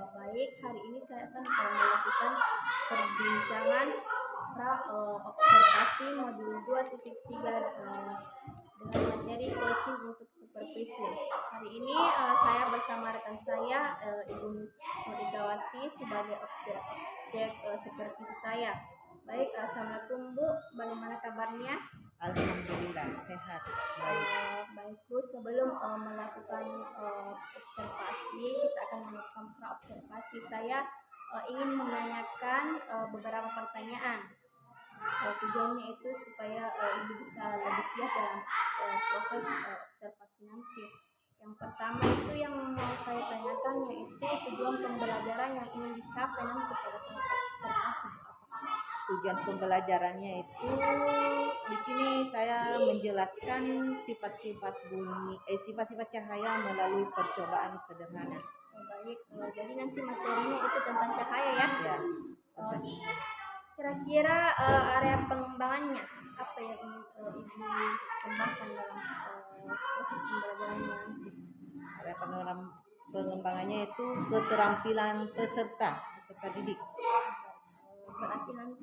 Baik, hari ini saya akan melakukan perbincangan observasi modul 2.3 dengan materi coaching untuk supervisi. Hari ini saya bersama rekan saya Ibu Nurigawati sebagai objek supervisi saya. Baik, assalamualaikum Bu, bagaimana kabarnya? Alhamdulillah sehat. Baik Bu, sebelum melakukan observasi, kita akan melakukan pra-observasi. Saya ingin menanyakan beberapa pertanyaan. Tujuannya itu supaya Ibu bisa lebih siap dalam proses observasi nanti. Yang pertama itu yang mau saya tanyakan yaitu tujuan pembelajaran yang ingin dicapai nanti pada saat observasi. Tujuan pembelajarannya itu di sini saya menjelaskan sifat-sifat sifat-sifat cahaya melalui percobaan sederhana. Baik, jadi nanti materinya itu tentang cahaya ya? Ya. Kira-kira area pengembangannya apa yang ingin Ibu kembangkan dalam proses pembelajarannya nanti? Area pengembangannya itu keterampilan peserta didik. Berarti nanti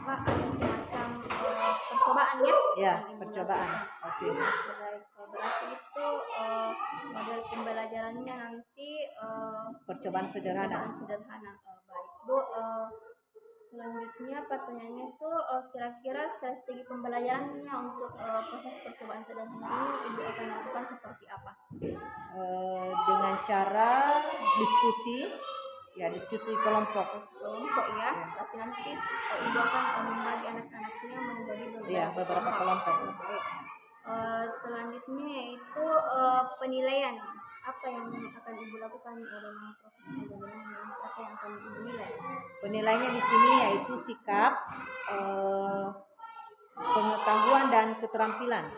ada semacam percobaan ya? Ya, percobaan. Oke. Baik, berarti itu model pembelajarannya nanti percobaan sederhana. Baik Bu, selanjutnya pertanyaannya itu kira-kira strategi pembelajarannya untuk proses percobaan sederhana ini Ibu akan lakukan seperti apa? Dengan cara diskusi kelompok ya. Berarti nanti Ibu akan membagi anak-anaknya menjadi beberapa kelompok. Selanjutnya itu penilaian. Apa yang akan Ibu lakukan dalam proses pembelajaran? Apa yang akan Ibu nilai? Penilainya di sini yaitu sikap, pengetahuan dan keterampilan.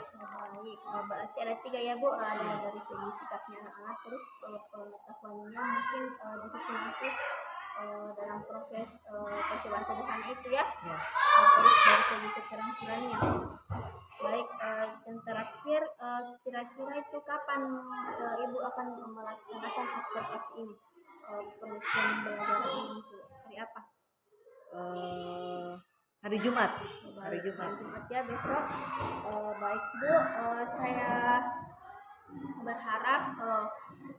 Baik, berarti ada 3 ya Bu, ada dari segi sikapnya anak-anak, terus pengetahuannya mungkin di situ nanti dalam proses percobaan sederhana itu ya. Terus dari segi keterampilannya. Baik, dan terakhir kira-kira itu kapan Ibu akan melaksanakan observasi ini? Proses pembelajaran ini itu hari apa? Hari Jumat. Hari Jumat ya besok. Baik Bu, saya berharap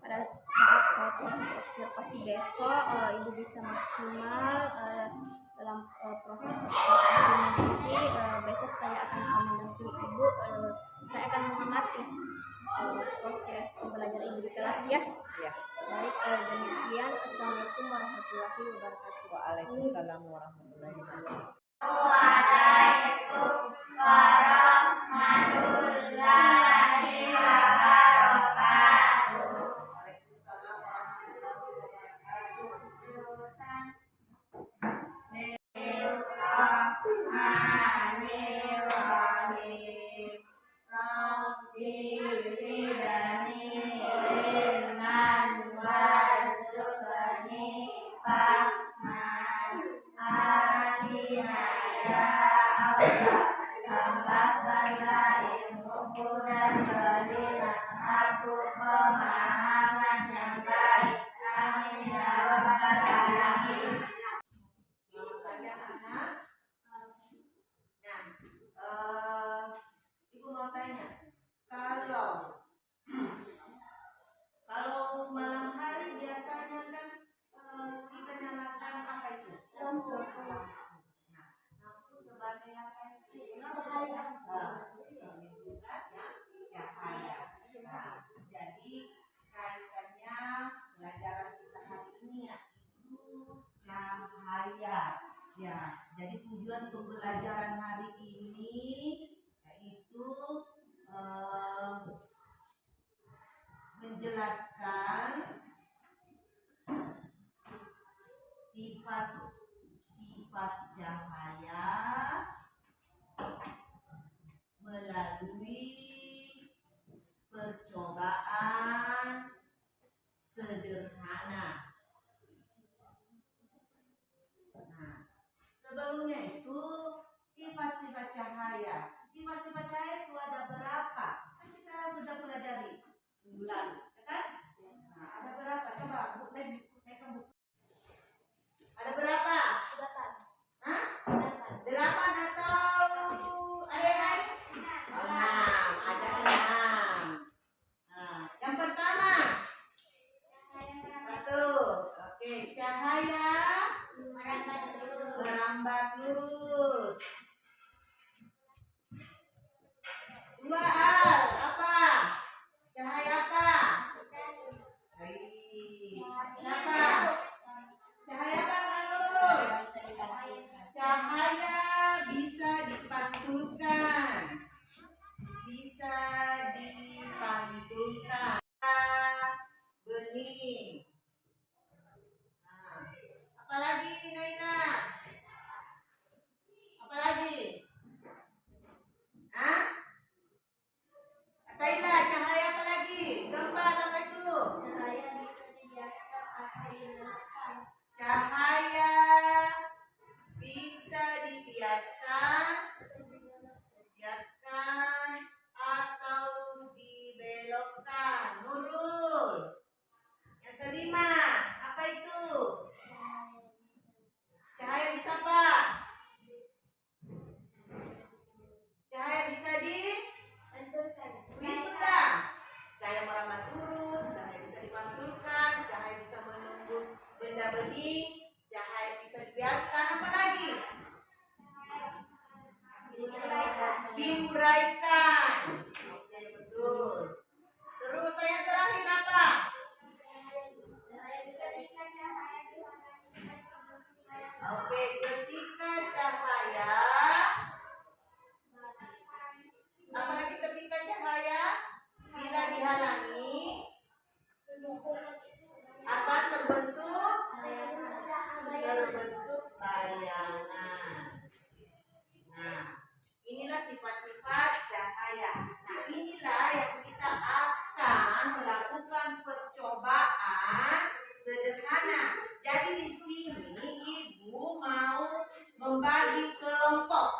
pada saat proses observasi besok Ibu bisa maksimal dalam proses observasi nanti. Besok saya akan mendampingi Ibu. Saya akan mengamati proses pembelajaran Ibu di kelas ya. Baik, demikian. Assalamualaikum warahmatullahi wabarakatuh. Waalaikumsalam warahmatullahi wabarakatuh. Waalaikumsalam warahmatullahi wabarakatuh. Bismillahirrahmanirrahim. Rabbi zidni ilman warzuqni fahman. Atina ya Allah, tambahkanlah ilmuku dan berilah aku pemahaman yang baik. Amin ya rabbal alamin. Selamat pagi anak-anak. Ibu mau tanya, kalau malam hari biasanya kan kita nyalakan apa itu? Lampu. Lampu sebagai apa itu? Cahaya. Cahaya. Jadi kaitannya pelajaran kita hari ini yaitu cahaya. Ya, jadi tujuan pembelajaran hari ini yaitu menjelaskan sifat-sifat cahaya melalui percobaan sederhana. Nah, sebelumnya itu sifat-sifat cahaya. Sifat-sifat cahaya itu ada berapa? Kan kita sudah pelajari minggu lalu, kan? Nah, ada berapa? Coba Bu Neng cahaya merambat lurus. Dua al apa? Cahaya apa? Baik. Apa? Cahaya apa menurut? Cahaya bisa dipantulkan. Bisa dipantulkan. Bening. Nah, apalagi Naina? Apalagi? Hah? Ataila, cahaya apa lagi? Keempat apa itu? Cahaya bisa dibiaskan, atau dibelokkan. Nurul. Yang kelima, apa itu? Cahaya bisa apa? Cahaya bisa wisuda. Cahaya merambat lurus, cahaya bisa dipantulkan, cahaya bisa menembus benda bening, cahaya bisa dibiaskan, apa lagi? Diuraikan. Oke, betul. Terus yang terakhir apa? Oke, ketika cahaya, apalagi ketika cahaya bila dihalangi akan terbentuk bayangan. Nah, inilah sifat-sifat cahaya. Nah, inilah yang kita akan melakukan percobaan sederhana. Jadi di sini ibu mau membagi kelompok.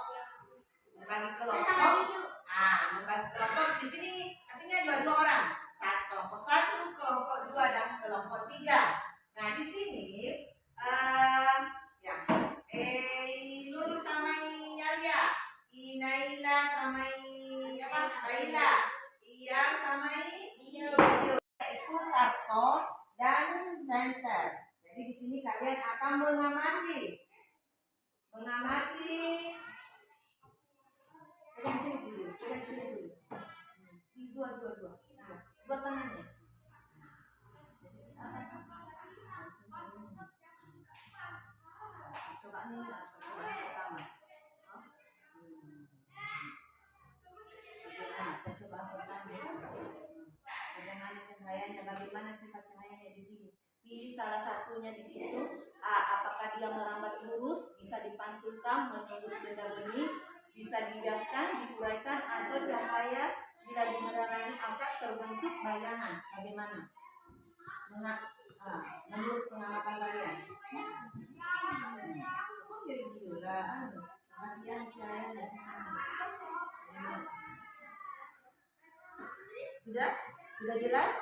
Membagi kelompok di sini artinya dua orang. Kelompok 1, kelompok 2 dan kelompok 3. Nah, di sini Nurul sama Yalia, Naila sama Laila, Iyang sama Iyo, itu karton dan senter. Jadi di sini kalian akan mengamati. Pegang sini dulu. Dua tangannya. Percobaan ini pertama. Percobaan pertama. Bagaimana cahayanya? Bagaimana sifat cahayanya di sini? Pilih salah satunya di situ. Apakah dia merambat lurus, bisa dipantulkan, menembus benda bening, bisa dibiaskan, diuraikan, atau cahaya bila dimenerangi angkat terbentuk bayangan. Bagaimana? Menurut pengamatan kalian? Jadi kasihan cahayanya di sana. Bagaimana? Sudah jelas?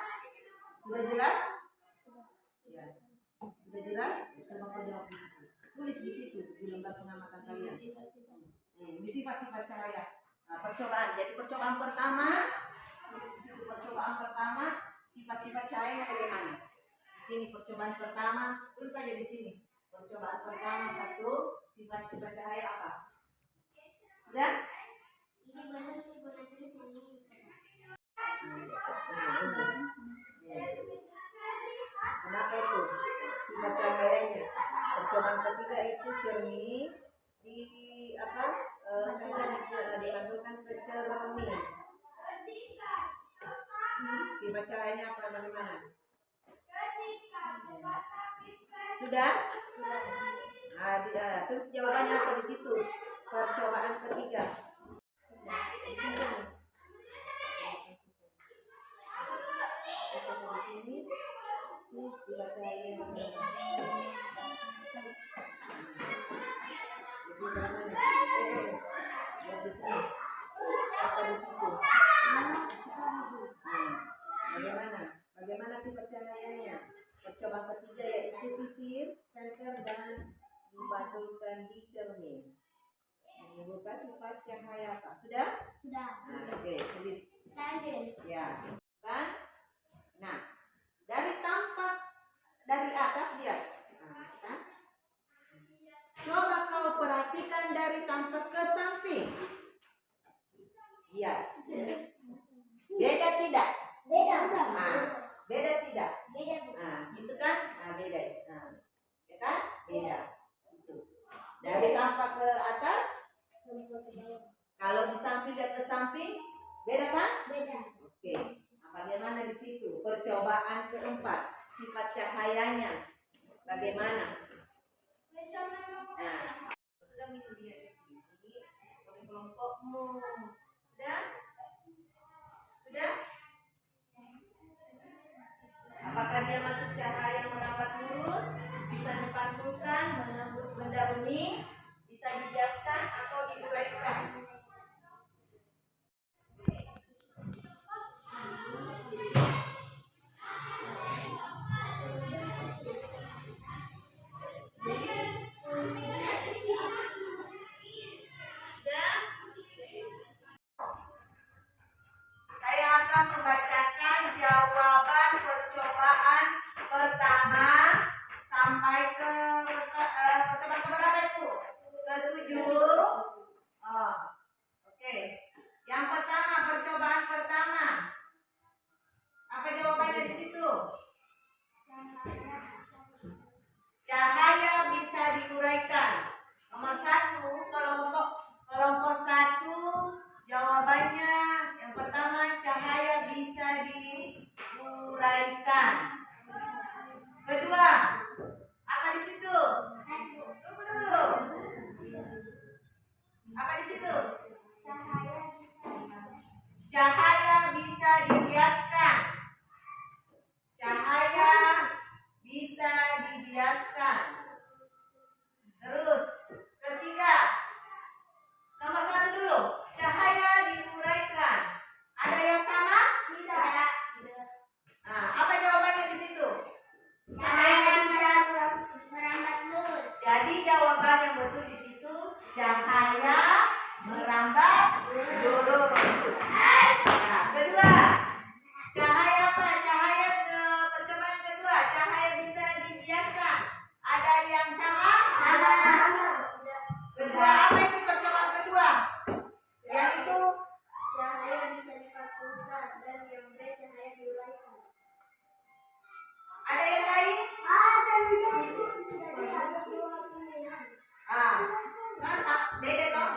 Ya. Sudah jelas? Coba kau jawab di situ. Tulis di situ di lembar pengamatan kalian. Di sifat-sifat cahaya. Nah, percobaan. Jadi percobaan pertama, tulis di situ percobaan pertama, sifat-sifat cahayanya bagaimana? Di sini percobaan pertama, terus saja di sini. Percobaan pertama 1, sifat-sifat cahaya apa? Sudah? Kenapa itu? Sifat cahayanya. Percobaan ketiga itu cermin dilakukan ke cermin. Sifat cahayanya apa? Bagaimana? Sudah? Terus jawabannya apa di situ? Percobaan ketiga. Sifat cahayanya Bagaimana sifat cahayanya? Percobaan ketiga yaitu sisir, senter, dan dipantulkan di cermin. Menimbulkan sifat cahaya apa? Sudah? Oke, tulis. Ya, kan? Nah, dari atas lihat. Kan? tampak ke samping. Lihat. Beda tidak? Beda. Nah, beda tidak? Beda. Nah, gitu kan? Nah, beda. Nah, ya kan? Beda. Itu. Dari tampak ke atas, kalau di samping dan ke samping, beda kan? Beda. Oke. Nah, bagaimana di situ? Percobaan keempat, sifat cahayanya. Bagaimana? Nah, sudah minum dia di sini oleh kelompokmu. Sudah? Sudah? Apakah dia masuk cahaya merambat lurus, bisa dipantulkan, menembus benda bening, bisa dibiaskan atau diuraikan? Saya akan membacakan jawaban percobaan pertama sampai ke percobaan keberapa itu? Ketujuh. Oh, oke. Yang pertama, percobaan pertama. Apa jawabannya di situ? Cahaya bisa diuraikan. Nomor 1, kelompok 1, jawabannya yang pertama, cahaya bisa diuraikan. Kedua, apa di situ? Tunggu dulu. Apa di situ? Cahaya bisa dibiaskan. Cahaya bisa dibiaskan. Terus, ketiga, nomor 1 dulu. Cahaya diuraikan. Ada yang sama? Tidak. Nah, apa jawabannya di situ? Cahaya merambat lurus. Jadi jawaban yang betul di situ cahaya merambat lurus. Nah, kedua, cahaya apa? Cahaya ke percobaan kedua, cahaya bisa dibiaskan. Ada yang sama? Kedua, apa itu percobaan kedua? Yaitu Cahaya bisa dipantulkan dan yang B cahaya diuraikan. ada yang lain? Sudah dua pilihan. Sama, beda toh?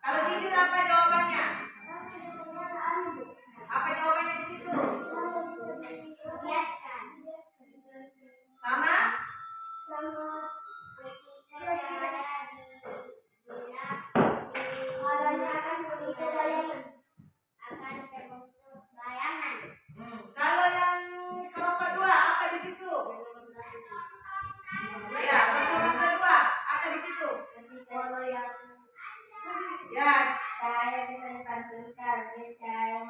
Kalau jujur apa jawabannya? Apa jawabannya di situ? Biaskan. Sama? Ketika cahaya akan terbentuk bayangan. Kalau yang kelompok 2 apa di situ? Ya, percobaan kedua apa di situ? Kalau yang Ya, cahaya bisa dipantulkan, cahaya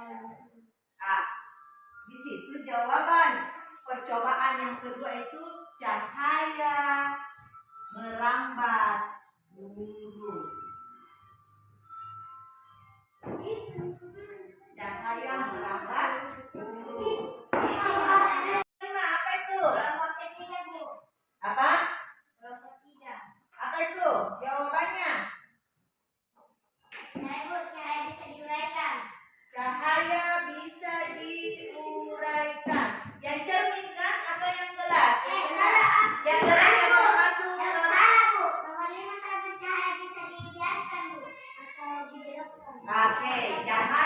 di situ jawaban percobaan yang kedua itu cahaya merambat lurus. Cahaya merambat lurus. Apa itu? kelompok ketiga, Bu. Apa? Kelompok 3. Apa itu? Jawabannya Bu, cahaya bisa diuraikan. cahaya bisa diuraikan. Yang cermin kan atau yang gelas? Yang gelas yang masuk Yang ke. salah, Bu. Nomor 5 satu cahaya bisa dibiaskan, Bu. Atau dibelokkan. Oke, cahaya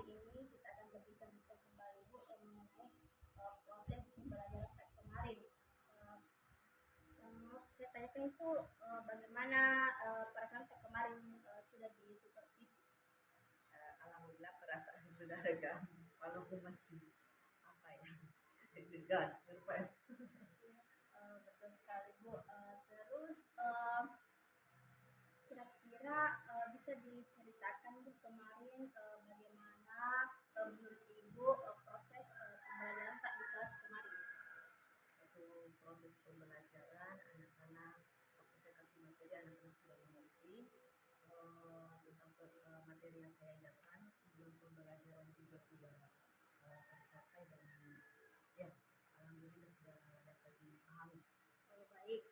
hari ini kita akan berbincang-bincang kembali Bu mengenai proses pembelajaran saat kemarin. Eh, yang mau saya tanyakan itu bagaimana perasaan saat kemarin sudah disupervisi. Alhamdulillah perasaan sudah reda, walaupun masih apa ya, deg-degan, nervous. Betul sekali Bu. Terus kira-kira bisa diceritakan Bu kemarin bagaimana menurut Ibu proses pembelajaran tak di kelas kemarin? Itu proses pembelajaran anak-anak, waktu saya kasih materi anak-anak sudah mengerti tentang materi yang saya ajarkan, belum pembelajaran juga sudah tercapai dan ya alhamdulillah sudah dapat dipahami. Baik.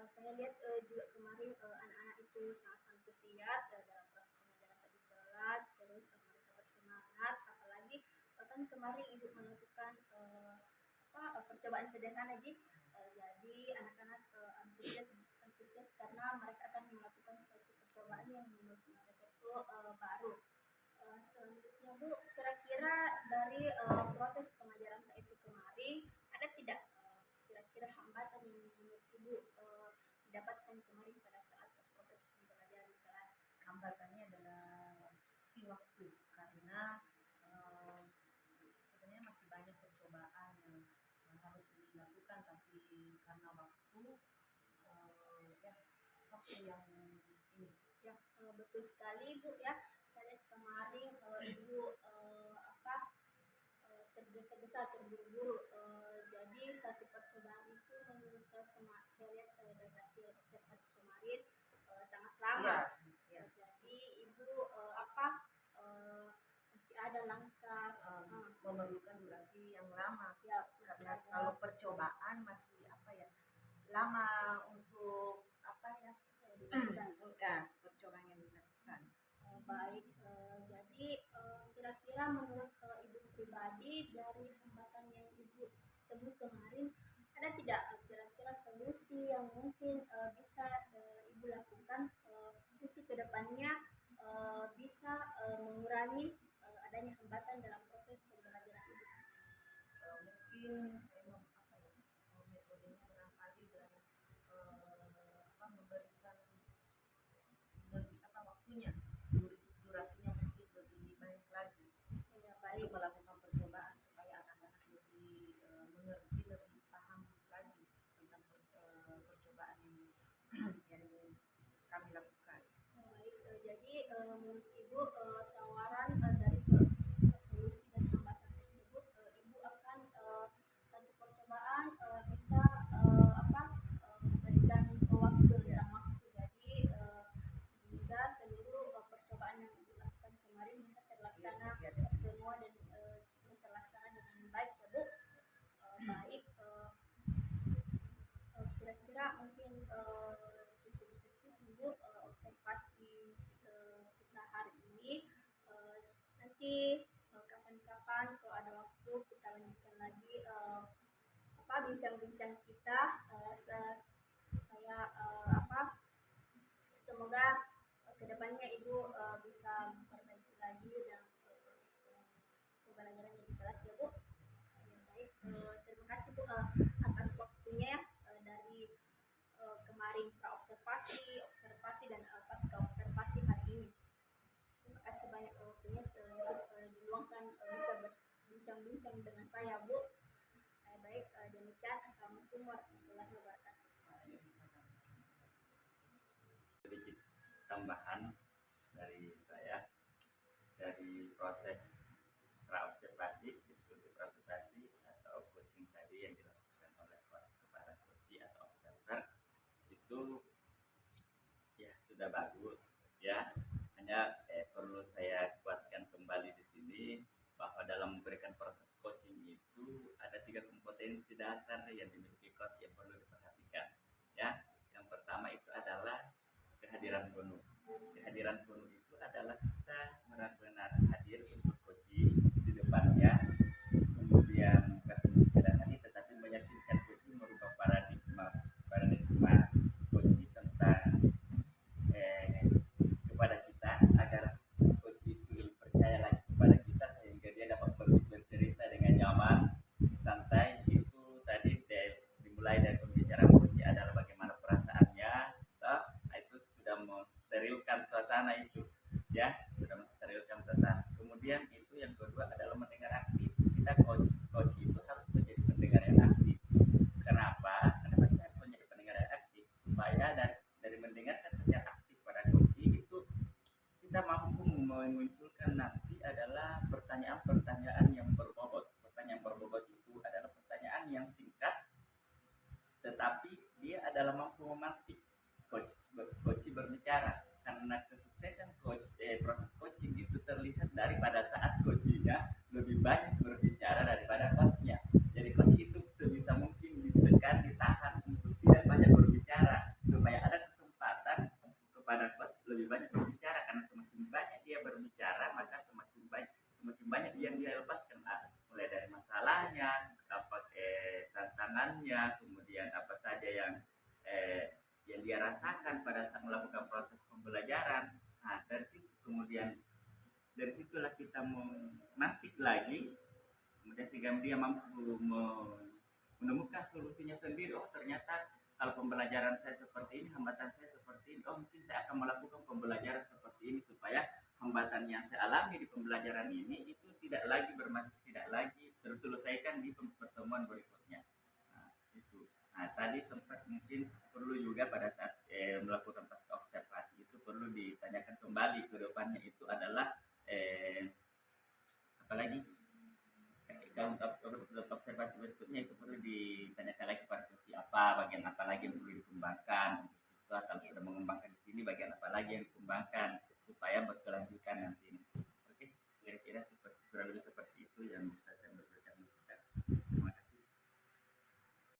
Saya lihat juga kemarin anak-anak itu sangat antusias dalam proses pembelajaran tadi di kelas, terus mereka bersemangat, apalagi kan kemarin Ibu melakukan percobaan sederhana jadi anak-anak antusias karena mereka akan melakukan suatu percobaan yang menurut mereka itu baru. Selanjutnya Bu, kira-kira dari proses pengajaran itu kemarin ada tidak kira-kira hambatan yang menurut Ibu didapatkan kemarin pada saat proses pembelajaran di kelas? Hambatannya adalah waktu karena sebenarnya masih banyak percobaan yang harus dilakukan, tapi karena waktu ya waktu yang ini Ya, betul sekali Bu ya. Saya lihat kemarin Ibu tergesa-gesa, terburu-buru. Jadi satu percobaan itu menurut saya lihat dari hasil observasi kemarin sangat lama. ya, Jadi Ibu masih ada langkah memerlukan durasi yang lama ya karena kalau percobaan masih apa ya lama untuk apa ya percobaan yang dilakukan. Baik, jadi kira-kira menurut Ibu pribadi dari hambatan yang Ibu temui kemarin ada tidak kira-kira solusi yang mungkin bisa Ibu lakukan untuk kedepannya bisa mengurangi adanya hambatan dalam proses pembelajaran Ibu? Mungkin saya mau apa ya metodenya barangkali dengan memberikan lebih apa waktunya durasinya mungkin lebih banyak lagi Ya, baik. untuk melakukan percobaan supaya anak-anak lebih mengerti, lebih paham lagi tentang percobaan yang kami lakukan. Baik, jadi menurut Ibu tawaran dari solusi dan hambatan tersebut, Ibu akan satu percobaan bisa memberikan waktu dalam waktu. Jadi sehingga seluruh percobaan yang Ibu lakukan kemarin bisa terlaksana semua dan terlaksana dengan baik ya Bu. Baik, kira-kira mungkin cukup sekian Bu observasi kita hari ini. Nanti kapan-kapan kalau ada waktu kita lanjutkan lagi bincang-bincang kita. Saya semoga kedepannya Ibu bisa memperbaiki lagi dalam proses pembelajarannya di kelas ya Bu. Baik, terima kasih Bu atas waktunya dari kemarin observasi dan pasca observasi hari ini. Terima kasih banyak waktunya untuk diluangkan bisa berbincang-bincang dengan saya Bu. Baik, demikian. Assalamualaikum warahmatullahi wabarakatuh. Sedikit tambahan dari saya dari proses praobservasi, diskusi praobservasi atau coaching tadi yang dilakukan oleh kepala coaching atau observer itu ya sudah bagus ya. Hanya perlu saya kuatkan kembali di sini bahwa dalam memberikan proses coaching itu ada 3 kompetensi dasar yang dimiliki coach yang perlu diperhatikan ya. Yang pertama itu adalah kehadiran penuh. Kehadiran penuh itu adalah kita benar-benar hadir untuk coaching di depannya, kemudian bukan sekedar hadir tetapi meyakinkan coaching merubah paradigma coaching tentang kepada kita agar coaching itu percaya lagi kepada kita tapi dia adalah mampu memantik coach berbicara. Karena kesuksesan proses coaching itu terlihat dari pada saat coachnya lebih banyak berbicara daripada coachnya. Jadi coach itu sebisa mungkin ditekan, ditahan untuk tidak banyak berbicara supaya ada kesempatan kepada coach lebih banyak berbicara, karena semakin banyak dia berbicara maka semakin banyak yang dia lepaskan, mulai dari masalahnya, tantangannya, kemudian apa saja yang dia rasakan pada saat melakukan proses pembelajaran. Nah, dari situlah kita memantik lagi, kemudian sehingga dia mampu menemukan solusinya sendiri. Oh, ternyata kalau pembelajaran saya seperti ini, hambatan saya seperti ini, oh mungkin saya akan melakukan pembelajaran seperti ini supaya hambatan yang saya alami di pembelajaran ini itu tidak lagi terselesaikan di pertemuan berikutnya. Nah, tadi sempat mungkin perlu juga pada saat melakukan pasca observasi itu perlu ditanyakan kembali ke depannya, itu adalah apalagi kalau untuk observasi berikutnya itu perlu ditanyakan lagi pada fungsi apa, bagian